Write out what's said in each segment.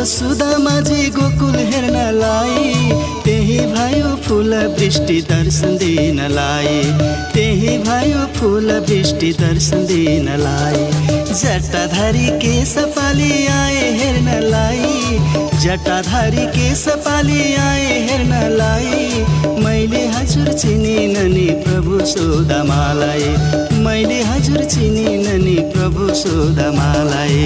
भयो सुदामाजी गोकुल हेर्नलाई, त्यही भयो फूल वृष्टि दर्शन दिनलाई, त्यही भयो फूल वृष्टि दर्शन दिनलाई। जटाधारी केश पाली आए हेर्नलाई, जटाधारी केश पाली आए हेर्नलाई। मैले हजुर चिनिन नि प्रभु सुदामालाई, मैले हजुर चिनिन नि प्रभु सुदामालाई।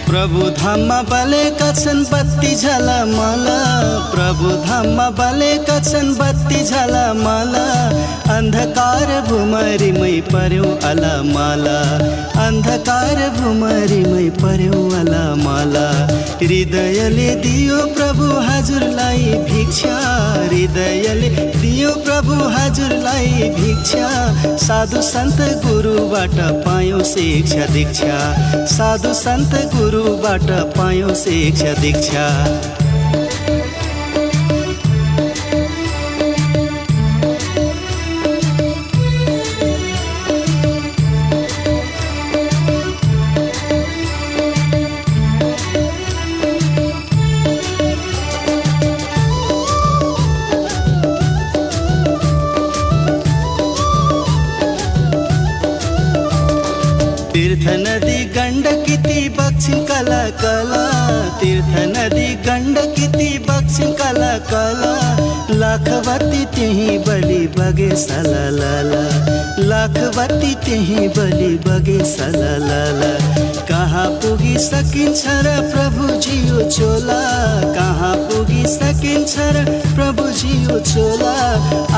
प्रभु धाममा बलेका छन् बत्ती झलमल, प्रभु धाममा बलेका छन् बत्ती झलमल। अन्धकार भुमरीमै पर्यौ अलमल, अन्धकार भुमरीमै पर्यौ अलमल। हृदयले दियो प्रभु हजुरलाई भिक्षा, हृदयले दियो प्रभु हजुरलाई भिक्षा। साधु सन्त गुरुबाट पायौँ शिक्षा दीक्षा, साधु सन्त गुरुबाट पायौँ शिक्षा दीक्षा। तीर्थ नदी गण्डकी ती बग्छिन् कला कला, तीर्थ नदी गण्डकी ती बग्छिन् कला कला। लाखवती त्यही बलि बगे सललला, लाखवती त्यही बलि बगे सललला। कहाँ पुगी सकिन्छ र प्रभुजियो चोला, कहाँ पुगी सकिन्छ र प्रभुजियो चोला।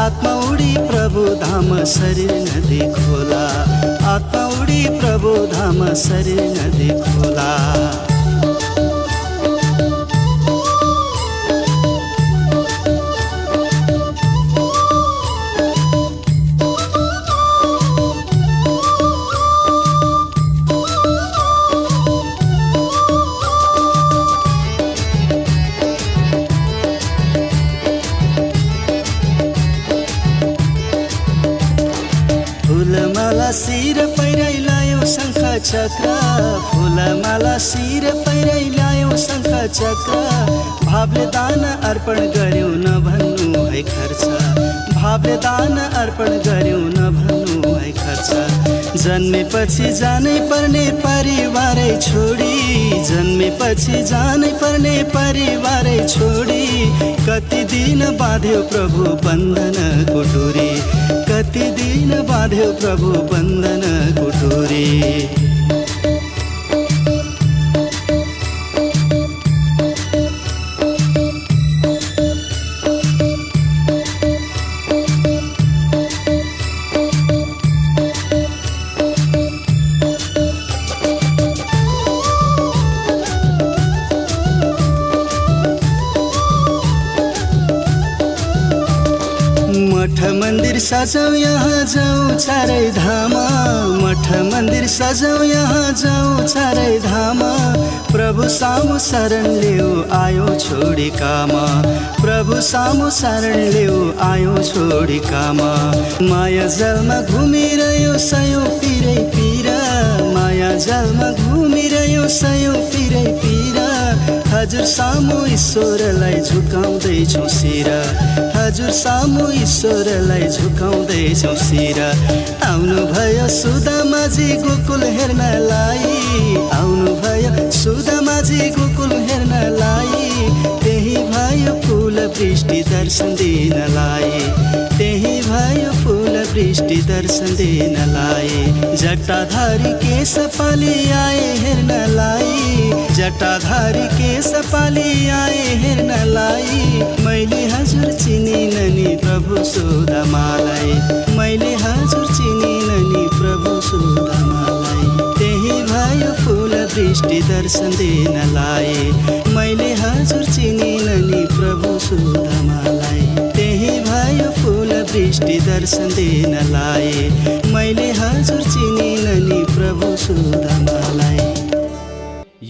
आत्मा उडी प्रभु धाम शरीर नदी खोला, आत्मा उडी प्रभु धाम शरीर नदी खोला। फूलमाला शिर पहिरै लायो शङ्ख चक्र, फूलमाला शिर पहिरै लायो शङ्ख चक्र। भावले दान अर्पण गर्यौ नभन्नु है खर्च, भावले दान अर्पण गर्यौ नभन्नु है खर्च। जन्मेपछि जानै पर्ने परिवारै छोडी, जन्मेपछि जानै पर्ने परिवारै छोडी। कति दिन बाँध्यो प्रभु बन्धन कुटुरी, कति दिन बाँध्यो प्रभु बन्धन कुटुरी। मठ मन्दिर सजाऊ यहाँ जाऊ चारै धाम, मठ मन्दिर सजाऊ यहाँ जाऊ चारै धाम। प्रभु सामु शरण लियो आयो छोडी काम, प्रभु सामु शरण लियो आयो छोडी काम। माया जलमा घुमिरह्यो सयौं पिरै पिरा, माया जलमा घुमिरह्यो सयौं पिरै पिरा। हजुर सामु ईश्वरलाई झुकाउँदैछौँ शिरा, हजुर सामु ईश्वरलाई झुकाउँदैछौँ शिरा। आउनुभयो सुदामाजी गोकुल हेर्नलाई, आउनुभयो सुदामाजी गोकुल हेर्नलाई। त्यही भयो फूल वृष्टि दर्शन दिनलाई, त्यही भयो फूल वृष्टि दर्शन दिनलाई। जटाधारी केश पाली आए हेर्नलाई, जटाधारी केश पाली आए हेर्नलाई। मैले हजुर चिनिन नि प्रभु सुदामालाई, मैले हजुर चिनिन नि प्रभु सुदामालाई। त्यही भयो फूल वृष्टि दर्शन दिनलाई, मैले हजुर चिनिन नि प्रभु सुदामालाई। त्यही भयो फूल दृष्टि दर्शन दिन लाए मैले हजुर चिनिन नि प्रभु सुधामालाई।